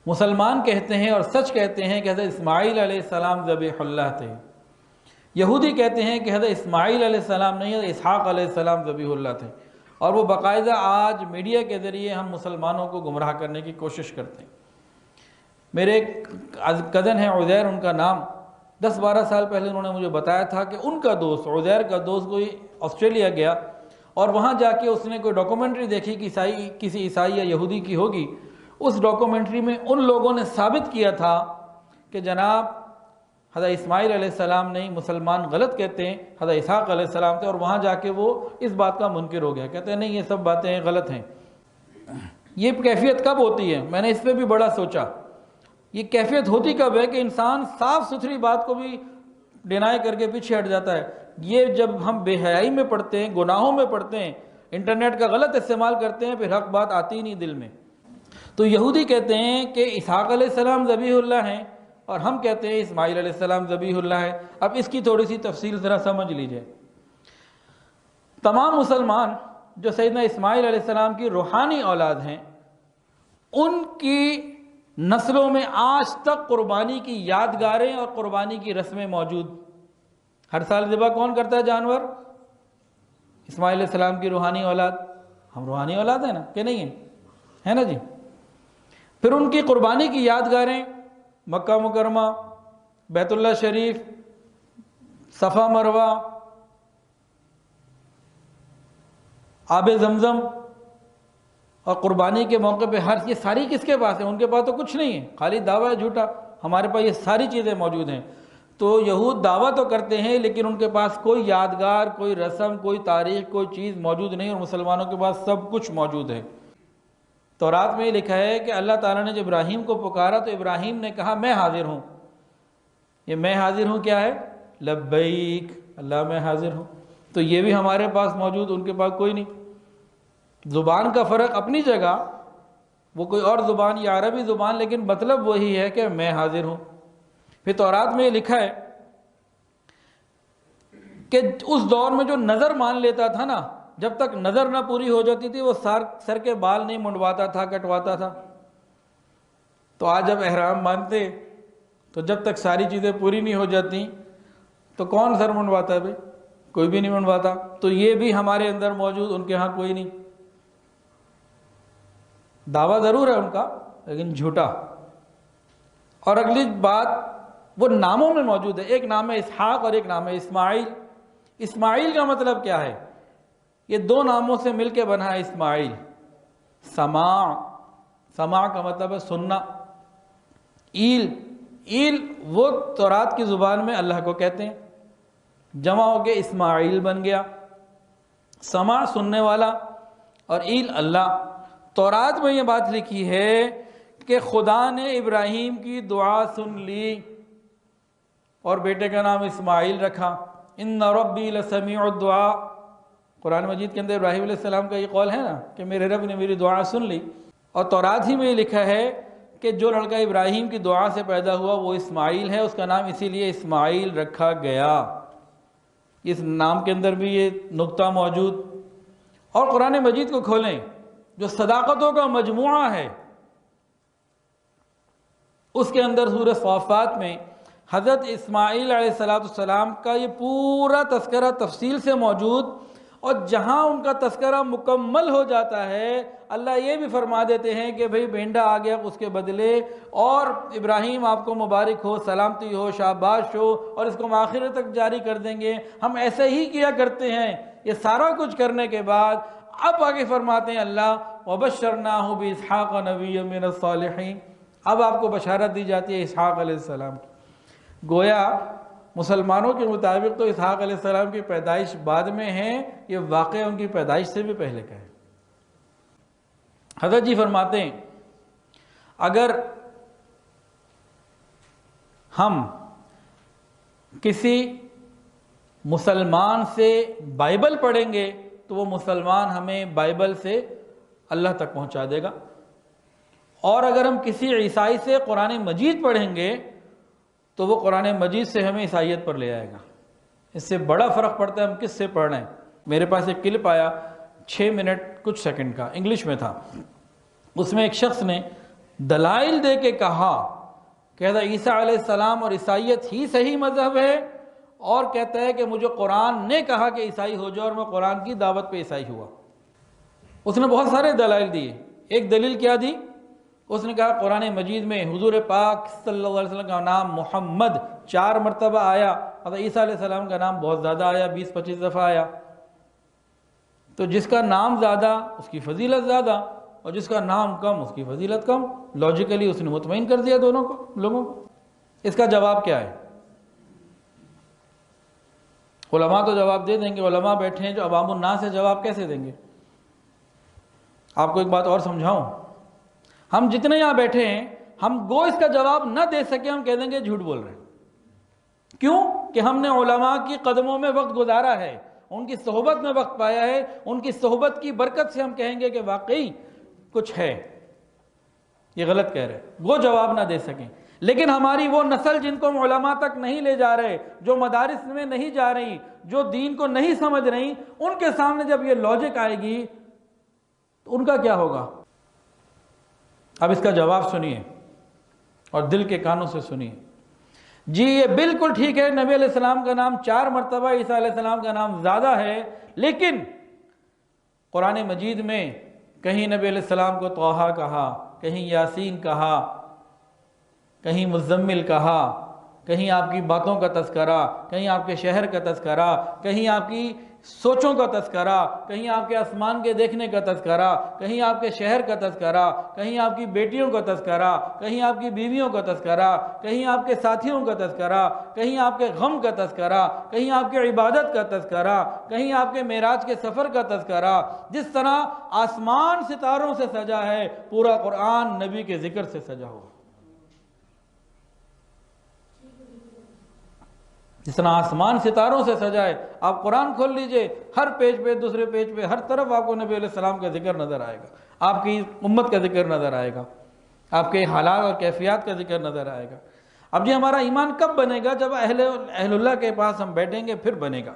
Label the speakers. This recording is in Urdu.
Speaker 1: مسلمان کہتے ہیں اور سچ کہتے ہیں کہ حضرت اسماعیل علیہ السلام ذبیح اللہ تھے، یہودی کہتے ہیں کہ حضرت اسماعیل علیہ السلام نہیں، حضرت اسحاق علیہ السلام ذبیح اللہ تھے، اور وہ باقاعدہ آج میڈیا کے ذریعے ہم مسلمانوں کو گمراہ کرنے کی کوشش کرتے ہیں۔ میرے ایک کزن ہیں عزیر ان کا نام، 10-12 سال پہلے انہوں نے مجھے بتایا تھا کہ ان کا دوست عزیر کا دوست کوئی آسٹریلیا گیا اور وہاں جا کے اس نے کوئی ڈاکومنٹری دیکھی کہ کسی عیسائی یا یہودی کی ہوگی۔ اس ڈاکومنٹری میں ان لوگوں نے ثابت کیا تھا کہ جناب حضرت اسماعیل علیہ السلام نہیں، مسلمان غلط کہتے ہیں حضرت اسحاق علیہ السلام تھے، اور وہاں جا کے وہ اس بات کا منکر ہو گیا، کہتے ہیں نہیں یہ سب باتیں غلط ہیں۔ یہ کیفیت کب ہوتی ہے؟ میں نے اس پہ بھی بڑا سوچا، یہ کیفیت ہوتی کب ہے کہ انسان صاف ستھری بات کو بھی ڈینائی کر کے پیچھے ہٹ جاتا ہے۔ یہ جب ہم بے حیائی میں پڑھتے ہیں، گناہوں میں پڑھتے ہیں، انٹرنیٹ کا غلط استعمال کرتے ہیں، پھر حق بات آتی ہی نہیں دل میں۔ تو یہودی کہتے ہیں کہ اسحاق علیہ السلام ذبیح اللہ ہیں، اور ہم کہتے ہیں اسماعیل علیہ السلام ذبیح اللہ ہے۔ اب اس کی تھوڑی سی تفصیل ذرا سمجھ لیجئے۔ تمام مسلمان جو سیدنا اسماعیل علیہ السلام کی روحانی اولاد ہیں، ان کی نسلوں میں آج تک قربانی کی یادگاریں اور قربانی کی رسمیں موجود۔ ہر سال ذبح کون کرتا ہے جانور؟ اسماعیل علیہ السلام کی روحانی اولاد۔ ہم روحانی اولاد ہیں نا کہ نہیں ہیں؟ ہے نا جی؟ پھر ان کی قربانی کی یادگاریں مکہ مکرمہ، بیت اللہ شریف، صفا مروہ، آب زمزم، اور قربانی کے موقع پہ یہ ساری کس کے پاس ہیں؟ ان کے پاس تو کچھ نہیں ہے، خالی دعویٰ ہے جھوٹا۔ ہمارے پاس یہ ساری چیزیں موجود ہیں۔ تو یہود دعویٰ تو کرتے ہیں لیکن ان کے پاس کوئی یادگار، کوئی رسم، کوئی تاریخ، کوئی چیز موجود نہیں، اور مسلمانوں کے پاس سب کچھ موجود ہے۔ تورات میں یہ لکھا ہے کہ اللہ تعالیٰ نے جب ابراہیم کو پکارا تو ابراہیم نے کہا میں حاضر ہوں۔ یہ میں حاضر ہوں کیا ہے؟ لبیک، اللہ میں حاضر ہوں۔ تو یہ بھی ہمارے پاس موجود، ان کے پاس کوئی نہیں۔ زبان کا فرق اپنی جگہ، وہ کوئی اور زبان یا عربی زبان، لیکن مطلب وہی ہے کہ میں حاضر ہوں۔ پھر تورات میں یہ لکھا ہے کہ اس دور میں جو نظر مان لیتا تھا نا، جب تک نظر نہ پوری ہو جاتی تھی وہ سر کے بال نہیں منڈواتا تھا، کٹواتا تھا۔ تو آج جب احرام باندھتے تو جب تک ساری چیزیں پوری نہیں ہو جاتی تو کون سر منڈواتا ہے بھائی؟ کوئی بھی نہیں منڈواتا۔ تو یہ بھی ہمارے اندر موجود، ان کے ہاں کوئی نہیں۔ دعویٰ ضرور ہے ان کا لیکن جھوٹا۔ اور اگلی بات، وہ ناموں میں موجود ہے، ایک نام ہے اسحاق اور ایک نام ہے اسماعیل۔ اسماعیل کا مطلب کیا ہے؟ یہ دو ناموں سے مل کے بنا ہے اسماعیل۔ سماع کا مطلب ہے سننا۔ ایل وہ تورات کی زبان میں اللہ کو کہتے ہیں، جمع ہو کے اسماعیل بن گیا۔ سماع سننے والا، اور ایل اللہ۔ تورات میں یہ بات لکھی ہے کہ خدا نے ابراہیم کی دعا سن لی اور بیٹے کا نام اسماعیل رکھا۔ ان ربی لسمیع الدعاء، قرآن مجید کے اندر ابراہیم علیہ السلام کا یہ قول ہے نا کہ میرے رب نے میری دعا سن لی۔ اور تورات ہی میں یہ لکھا ہے کہ جو لڑکا ابراہیم کی دعا سے پیدا ہوا وہ اسماعیل ہے، اس کا نام اسی لیے اسماعیل رکھا گیا۔ اس نام کے اندر بھی یہ نقطہ موجود۔ اور قرآن مجید کو کھولیں، جو صداقتوں کا مجموعہ ہے، اس کے اندر سورہ صافات میں حضرت اسماعیل علیہ السلام کا یہ پورا تذکرہ تفصیل سے موجود، اور جہاں ان کا تذکرہ مکمل ہو جاتا ہے اللہ یہ بھی فرما دیتے ہیں کہ بھئی بھینڈا آ گیا اس کے بدلے، اور ابراہیم آپ کو مبارک ہو، سلامتی ہو، شاباش ہو، اور اس کو ہم آخرت تک جاری کر دیں گے۔ ہم ایسے ہی کیا کرتے ہیں۔ یہ سارا کچھ کرنے کے بعد اب آگے فرماتے ہیں اللہ وَبَشَّرْنَاهُ بِإِسْحَاقَ نَبِيًّا مِّنَ الصَّالِحِينَ، اب آپ کو بشارت دی جاتی ہے اسحاق علیہ السلام کی۔ گویا مسلمانوں کے مطابق تو اسحاق علیہ السلام کی پیدائش بعد میں ہے، یہ واقعہ ان کی پیدائش سے بھی پہلے کا ہے۔ حضرت جی فرماتے ہیں اگر ہم کسی مسلمان سے بائبل پڑھیں گے تو وہ مسلمان ہمیں بائبل سے اللہ تک پہنچا دے گا، اور اگر ہم کسی عیسائی سے قرآن مجید پڑھیں گے تو وہ قرآن مجید سے ہمیں عیسائیت پر لے آئے گا۔ اس سے بڑا فرق پڑتا ہے ہم کس سے پڑھ رہے ہیں۔ میرے پاس ایک کلپ آیا 6 منٹ کچھ سیکنڈ کا، انگلش میں تھا۔ اس میں ایک شخص نے دلائل دے کے کہا کہ حضرت عیسیٰ علیہ السلام اور عیسائیت ہی صحیح مذہب ہے، اور کہتا ہے کہ مجھے قرآن نے کہا کہ عیسائی ہو جاؤ اور میں قرآن کی دعوت پہ عیسائی ہوا۔ اس نے بہت سارے دلائل دیے۔ ایک دلیل کیا دی؟ اس نے کہا قرآن مجید میں حضور پاک صلی اللہ علیہ وسلم کا نام محمد 4 مرتبہ آیا، حضرت عیسیٰ علیہ السلام کا نام بہت زیادہ آیا، 20-25 دفعہ آیا، تو جس کا نام زیادہ اس کی فضیلت زیادہ، اور جس کا نام کم اس کی فضیلت کم۔ لاجیکلی اس نے مطمئن کر دیا دونوں کو، لوگوں کو۔ اس کا جواب کیا ہے؟ علماء تو جواب دے دیں گے، علماء بیٹھے ہیں جو عوام الناس سے جواب کیسے دیں گے؟ آپ کو ایک بات اور سمجھاؤں، ہم جتنے یہاں بیٹھے ہیں، ہم گو اس کا جواب نہ دے سکے، ہم کہہ دیں گے جھوٹ بول رہے ہیں۔ کیوں؟ کہ ہم نے علماء کی قدموں میں وقت گزارا ہے، ان کی صحبت میں وقت پایا ہے، ان کی صحبت کی برکت سے ہم کہیں گے کہ واقعی کچھ ہے، یہ غلط کہہ رہے، وہ جواب نہ دے سکیں۔ لیکن ہماری وہ نسل جن کو ہم علماء تک نہیں لے جا رہے، جو مدارس میں نہیں جا رہی، جو دین کو نہیں سمجھ رہی، ان کے سامنے جب یہ لاجک آئے گی تو ان کا کیا ہوگا؟ اب اس کا جواب سنیے اور دل کے کانوں سے سنیے۔ جی یہ بالکل ٹھیک ہے، نبی علیہ السلام کا نام 4 مرتبہ، عیسیٰ علیہ السلام کا نام زیادہ ہے، لیکن قرآن مجید میں کہیں نبی علیہ السلام کو طٰہٰ کہا، کہیں یاسین کہا، کہیں مزمل کہا، کہیں آپ کی باتوں کا تذکرہ، کہیں آپ کے شہر کا تذکرہ، کہیں آپ کی سوچوں کا تذکرہ، کہیں آپ کے آسمان کے دیکھنے کا تذکرہ، کہیں آپ کے شہر کا تذکرہ، کہیں آپ کی بیٹیوں کا تذکرہ، کہیں آپ کی بیویوں کا تذکرہ، کہیں آپ کے ساتھیوں کا تذکرہ، کہیں آپ کے غم کا تذکرہ، کہیں آپ کے عبادت کا تذکرہ، کہیں آپ کے معراج کے سفر کا تذکرہ۔ جس طرح آسمان ستاروں سے سجا ہے، پورا قرآن نبی کے ذکر سے سجا ہوا۔ جس طرح آسمان ستاروں سے سجائے، آپ قرآن کھول لیجئے، ہر پیج پہ، دوسرے پیج پہ، ہر طرف آپ کو نبی علیہ السلام کا ذکر نظر آئے گا، آپ کی امت کا ذکر نظر آئے گا، آپ کے حالات اور کیفیات کا ذکر نظر آئے گا۔ اب یہ ہمارا ایمان کب بنے گا؟ جب اہل اللہ کے پاس ہم بیٹھیں گے، پھر بنے گا۔